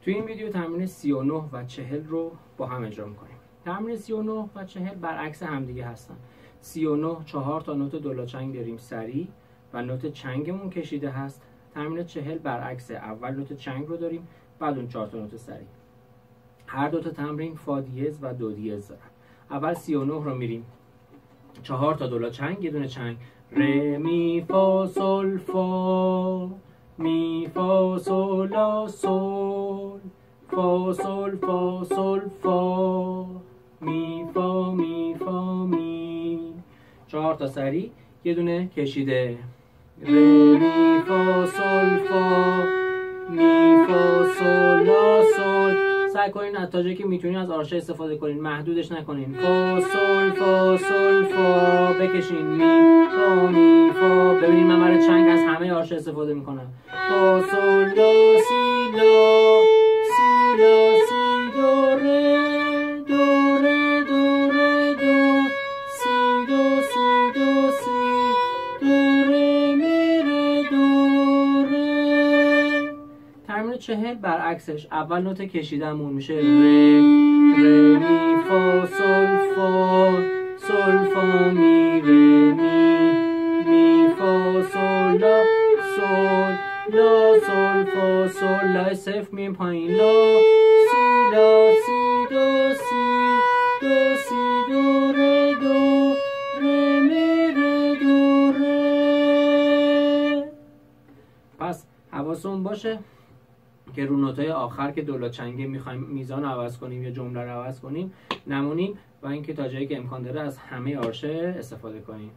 توی این ویدیو تمرین 39 و 40 رو با هم اجرا می‌کنیم. تمرین 39 و 40 برعکس همدیگه هستن. 39 4 تا نوت دولاچنگ داریم سری و نوت چنگمون کشیده هست. تمرین 40 برعکس، اول نوت چنگ رو داریم بعد اون 4 تا نوت سری. هر دو تا تمرین فا دیز و دو دیز دارن. اول 39 رو میریم 4 تا دولاچنگ، یه دونه چنگ، ر می فا سل فا، می فا سل لا سل، فا سل فا سل فا، می فا می فا می. 4 تا سری، یه دونه کشیده، ر می فا سل فا، می فا سل لا سل. سعی کنین از تا جایی که میتونین از آرشه استفاده کنین، محدودش نکنین. فا سل فا بکشین، می فا می فا. ببینید من برای چنگ از همه آرشه استفاده میکنم. فا سل لا سی لا، سی لا سی دو ره، دو ره دو ره دو، سی دو سی دو سی، دو ره می ره دو ره. تمرین 40 برعکسش، اول نوت کشیدمون میشه ر، ر می فا سل فا، سل فا می ره می، می فا سل لا سل، لا سل فا سل. لای صفر میایم پایین، لا سی لا سی دو سی، دو سی دو ره دو، ره می ره دو ره. پس حواسمون باشه که رو نوتای آخر که دولاچنگه میخوایم میزان عوض کنیم یا جمله رو عوض کنیم نمونیم و اینکه تا جایی که امکان داره از همه آرشه استفاده کنیم.